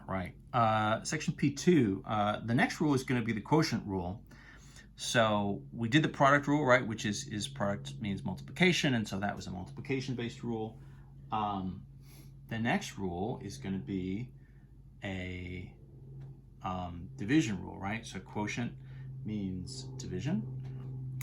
right? Section P2, the next rule is going to be the quotient rule. So we did the product rule, right, which is product means multiplication, and so that was a multiplication-based rule. The next rule is going to be a division rule, right? So quotient means division.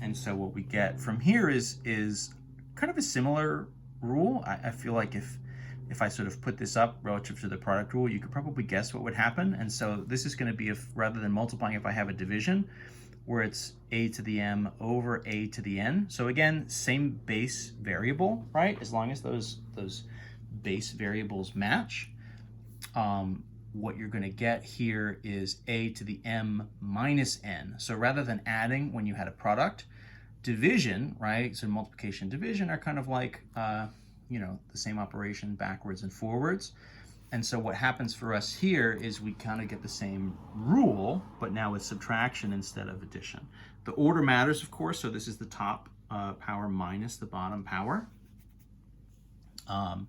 And so what we get from here is kind of a similar rule. I feel like if I sort of put this up relative to the product rule, you could probably guess what would happen. And so this is going to be, if rather than multiplying, if I have a division where it's a to the m over a to the n. So again, same base variable, right? As long as those base variables match. What you're going to get here is a to the m minus n. So rather than adding when you had a product, division, right? So multiplication and division are kind of like, you know, the same operation backwards and forwards. And so what happens for us here is we kind of get the same rule, but now with subtraction instead of addition. The order matters, of course. So this is the top power minus the bottom power. And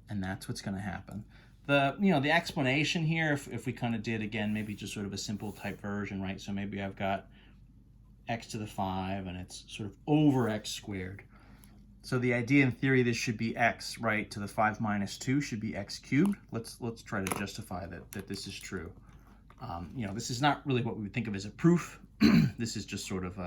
that's what's going to happen. The explanation here, if we kind of did, again, maybe just sort of a simple type version, right? So maybe I've got x to the 5 and it's sort of over x squared. So the idea in theory, this should be x, right, to the 5 minus 2 should be x cubed. Let's try to justify that this is true. This is not really what we would think of as a proof. This is just sort of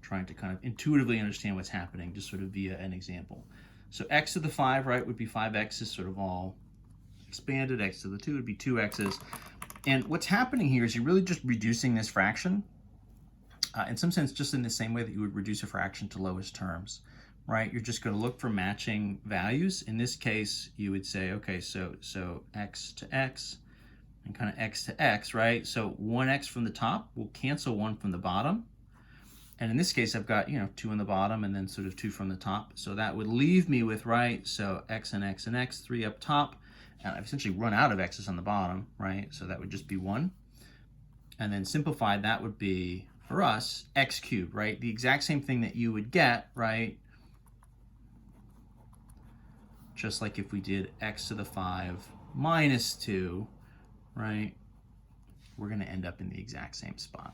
trying to kind of intuitively understand what's happening, just sort of via an example. So x to the 5, right, would be 5x's sort of all expanded. X to the 2 would be 2x's. And what's happening here is you're really just reducing this fraction, in some sense, just in the same way that you would reduce a fraction to lowest terms, right? You're just going to look for matching values. In this case, you would say, okay, so x to x and kind of x to x, right? So 1x from the top will cancel 1 from the bottom. And in this case, I've got, 2 on the bottom and then sort of 2 from the top. So that would leave me with, right, so x and x and x, 3 up top. And I've essentially run out of x's on the bottom, right? So that would just be 1. And then simplified, that would be, for us, x cubed, right? The exact same thing that you would get, right? Just like if we did x to the 5 minus 2, right? We're going to end up in the exact same spot,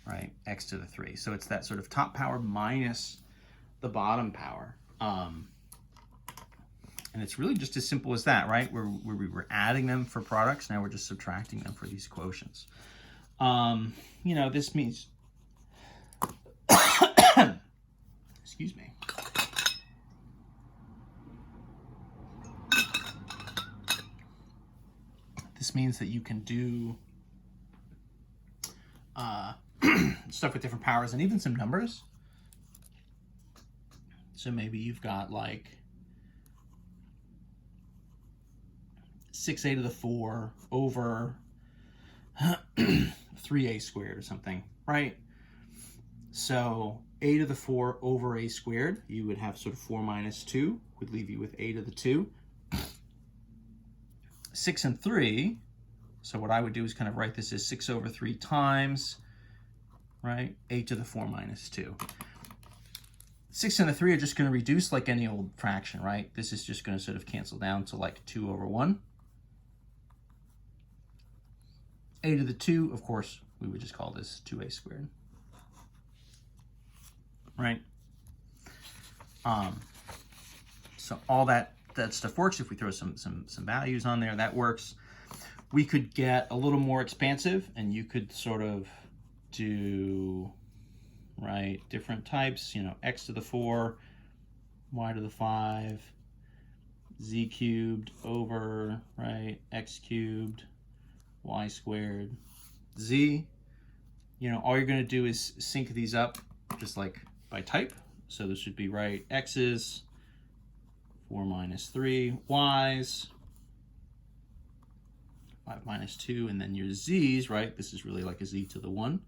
right? X to the 3. So it's that sort of top power minus the bottom power. And it's really just as simple as that, right? Where we were adding them for products, now we're just subtracting them for these quotients. This means, excuse me. This means that you can do stuff with different powers and even some numbers. So maybe you've got like 6a to the 4 over 3a squared or something, right? So a to the 4 over a squared, you would have sort of 4 minus 2, would leave you with a to the 2. 6 and 3, so what I would do is kind of write this as 6 over 3 times, right, a to the 4 minus 2. 6 and the 3 are just going to reduce like any old fraction, right? This is just going to sort of cancel down to like 2 over 1. A to the 2, of course, we would just call this 2a squared, right? So all that stuff works. If we throw some values on there, that works. We could get a little more expansive, and you could sort of do, right, different types, x to the 4, y to the 5, z cubed over, right, x cubed, y squared, z. All you're going to do is sync these up just like by type. So this should be, right, x's, 4 minus 3, y's, 5 minus 2, and then your z's, right? This is really like a z to the 1.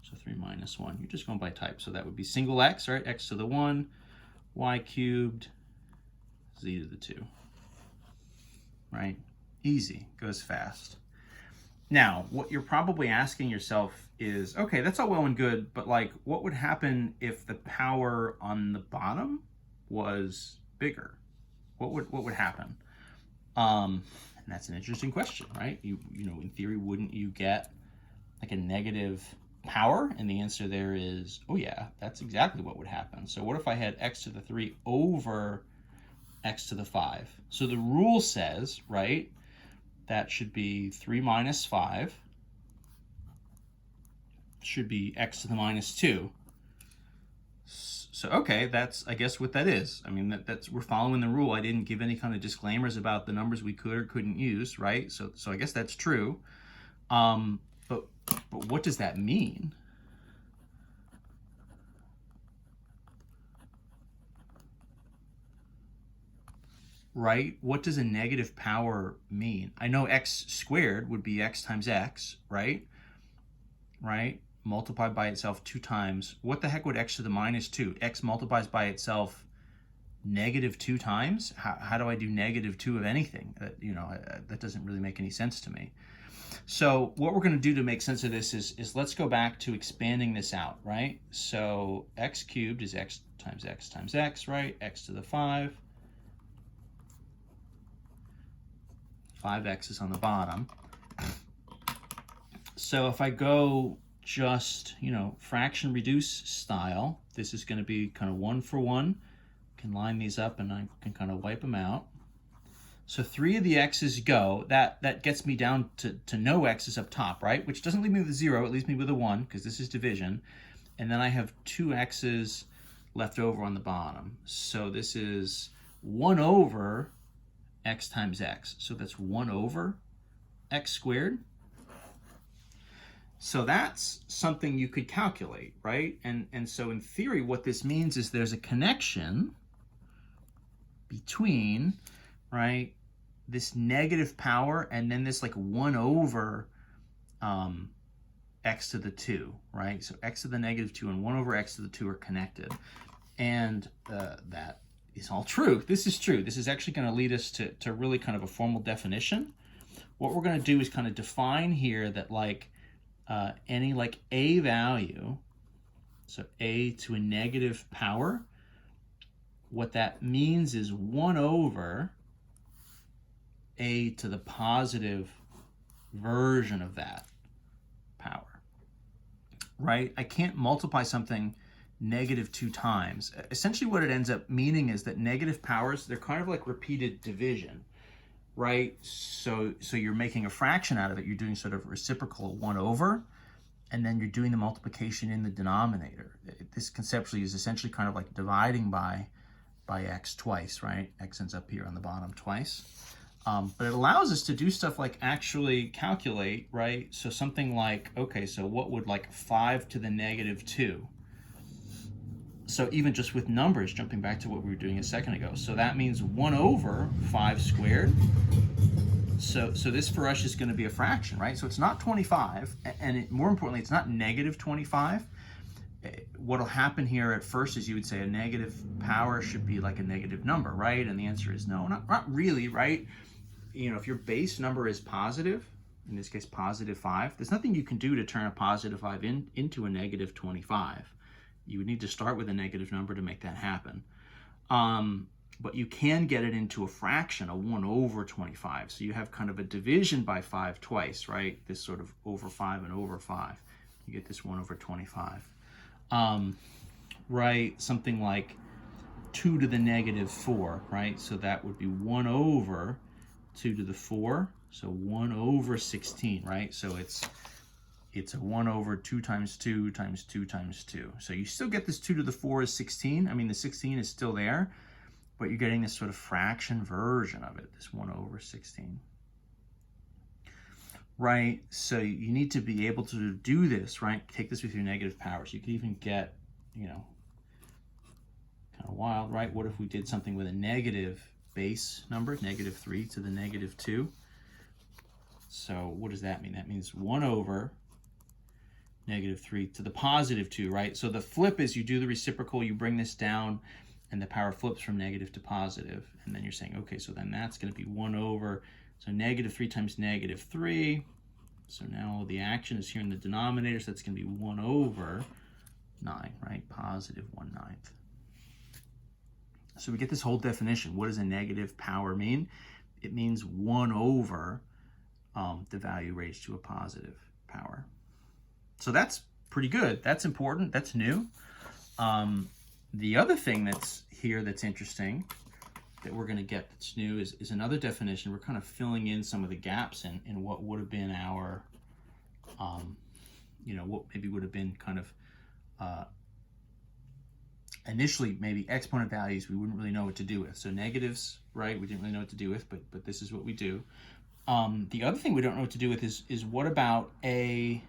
So 3 minus 1. You're just going by type. So that would be single x, right? X to the 1, y cubed, z to the 2. Right? Easy. Goes fast. Now, what you're probably asking yourself is, okay, that's all well and good, but like, what would happen if the power on the bottom was bigger? What would happen? And that's an interesting question, right? You know, in theory, wouldn't you get like a negative power? And the answer there is, oh yeah, that's exactly what would happen. So what if I had x to the 3 over x to the 5? So the rule says, right, that should be 3 minus 5 should be x to the minus 2. So, okay, that's, I guess, what that is. I mean, that's we're following the rule. I didn't give any kind of disclaimers about the numbers we could or couldn't use, right? So I guess that's true. But what does that mean? Right? What does a negative power mean? I know x squared would be x times x, right? Right? Multiplied by itself 2 times. What the heck would x to the minus 2? X multiplies by itself negative 2 times? How do I do negative 2 of anything? That doesn't really make any sense to me. So what we're going to do to make sense of this is let's go back to expanding this out, right? So x cubed is x times x times x, right? X to the 5. 5x is on the bottom. So if I go just, fraction reduce style, this is going to be kind of 1 for 1. Can line these up and I can kind of wipe them out. So 3 of the x's go. That gets me down to no x's up top, right? Which doesn't leave me with a 0, it leaves me with a 1 because this is division. And then I have 2 x's left over on the bottom. So this is 1 over x times x. So that's 1 over x squared. So that's something you could calculate, right? And so in theory, what this means is there's a connection between, right, this negative power and then this like 1 over x to the 2, right? So x to the negative 2 and 1 over x to the 2 are connected. And that is all true. This is true. This is actually going to lead us to really kind of a formal definition. What we're going to do is kind of define here that like any like a value, so a to a negative power, what that means is 1 over a to the positive version of that power, right? I can't multiply something negative 2 times. Essentially what it ends up meaning is that negative powers, they're kind of like repeated division, right? So you're making a fraction out of it. You're doing sort of reciprocal 1 over, and then you're doing the multiplication in the denominator. This conceptually is essentially kind of like dividing by x twice, right? X ends up here on the bottom twice. But it allows us to do stuff like actually calculate, right? So something like, okay, so what would like 5 to the negative 2? So even just with numbers, jumping back to what we were doing a second ago. So that means 1 over 5 squared. So this for us is going to be a fraction, right? So it's not 25, and more importantly, it's not negative 25. What'll happen here at first is you would say a negative power should be like a negative number, right? And the answer is no, not really, right? If your base number is positive, in this case positive 5, there's nothing you can do to turn a positive 5 into a negative 25. You would need to start with a negative number to make that happen. But you can get it into a fraction, a 1 over 25. So you have kind of a division by 5 twice, right? This sort of over 5 and over 5. You get this 1 over 25. Right? Something like 2 to the negative 4, right? So that would be 1 over 2 to the 4. So 1 over 16, right? So it's a 1 over 2 times 2 times 2 times 2. So you still get this 2 to the 4 is 16. I mean, the 16 is still there, but you're getting this sort of fraction version of it, this 1 over 16. Right? So you need to be able to do this, right? Take this with your negative powers. You could even get, kind of wild, right? What if we did something with a negative base number, negative 3 to the negative 2? So what does that mean? That means 1 over negative 3 to the positive 2, right? So the flip is you do the reciprocal, you bring this down, and the power flips from negative to positive. And then you're saying, okay, so then that's going to be 1 over, so negative 3 times negative 3. So now the action is here in the denominator, so that's going to be 1 over 9, right? Positive 1/9. So we get this whole definition. What does a negative power mean? it means 1 over the value raised to a positive power. So that's pretty good. That's important. That's new. The other thing that's here that's interesting that we're going to get that's new is another definition. We're kind of filling in some of the gaps in what would have been our, what maybe would have been kind of initially maybe exponent values we wouldn't really know what to do with. So negatives, right, we didn't really know what to do with, but this is what we do. The other thing we don't know what to do with is what about a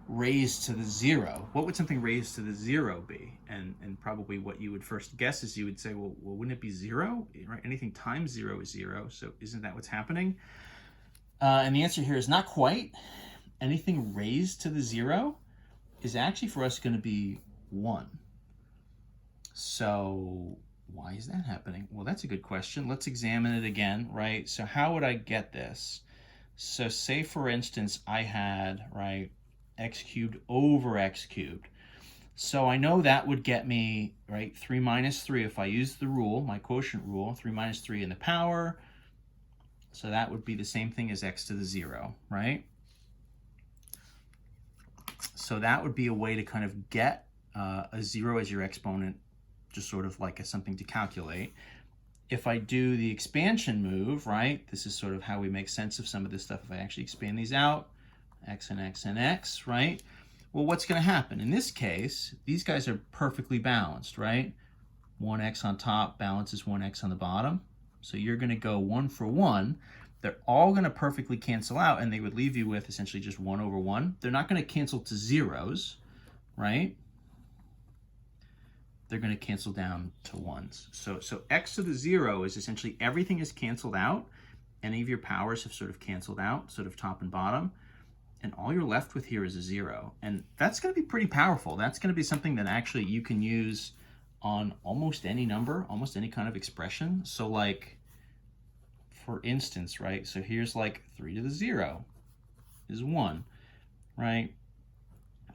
raised to the 0? What would something raised to the 0 be? And probably what you would first guess is you would say, well, wouldn't it be 0? Right? Anything times 0 is 0. So isn't that what's happening? And the answer here is not quite. Anything raised to the 0 is actually for us going to be 1. So why is that happening? Well, that's a good question. Let's examine it again, right? So how would I get this? So say, for instance, I had, right, x cubed over x cubed. So I know that would get me, right, 3 minus 3 if I use the rule, my quotient rule, 3 minus 3 in the power. So that would be the same thing as x to the 0, right? So that would be a way to kind of get a 0 as your exponent, just sort of like as something to calculate. If I do the expansion move, right, this is sort of how we make sense of some of this stuff. If I actually expand these out, x and x and x, right? Well, what's going to happen? In this case, these guys are perfectly balanced, right? 1x on top balances 1x on the bottom. So you're going to go 1 for 1. They're all going to perfectly cancel out, and they would leave you with essentially just 1 over 1. They're not going to cancel to zeros, right? They're going to cancel down to 1s. So x to the 0 is essentially everything is canceled out. Any of your powers have sort of canceled out, sort of top and bottom. And all you're left with here is a 0. And that's going to be pretty powerful. That's going to be something that actually you can use on almost any number, almost any kind of expression. So like, for instance, right, so here's like 3 to the 0 is 1, right?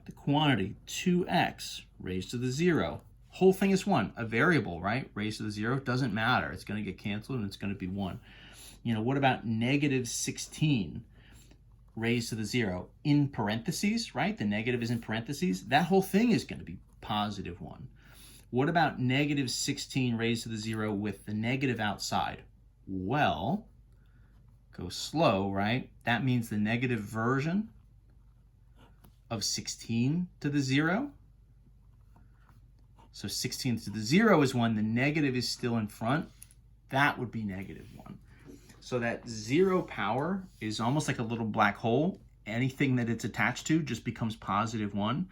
The quantity 2x raised to the 0. Whole thing is 1. A variable, right, raised to the 0 doesn't matter. It's going to get canceled and it's going to be 1. What about negative 16 raised to the 0 in parentheses, right? The negative is in parentheses. That whole thing is going to be positive 1. What about negative 16 raised to the 0 with the negative outside? Well, go slow, right? That means the negative version of 16 to the 0. So 16 to the 0 is 1. The negative is still in front. That would be negative 1. So that 0 power is almost like a little black hole. Anything that it's attached to just becomes positive 1.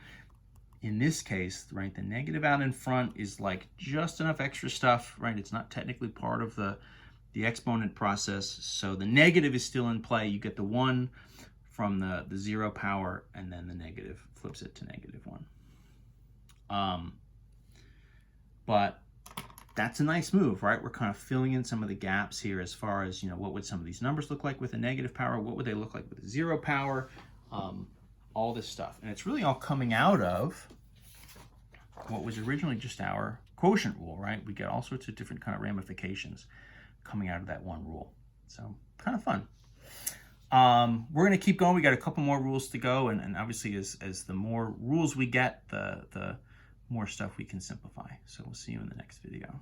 In this case, right, the negative out in front is like just enough extra stuff, right? It's not technically part of the exponent process. So the negative is still in play. You get the 1 from the 0 power, and then the negative flips it to negative 1. But that's a nice move, right? We're kind of filling in some of the gaps here as far as, what would some of these numbers look like with a negative power? What would they look like with a 0 power? All this stuff. And it's really all coming out of what was originally just our quotient rule, right? We get all sorts of different kind of ramifications coming out of that one rule. So kind of fun. We're going to keep going. We got a couple more rules to go. And obviously as the more rules we get, the more stuff we can simplify. So we'll see you in the next video.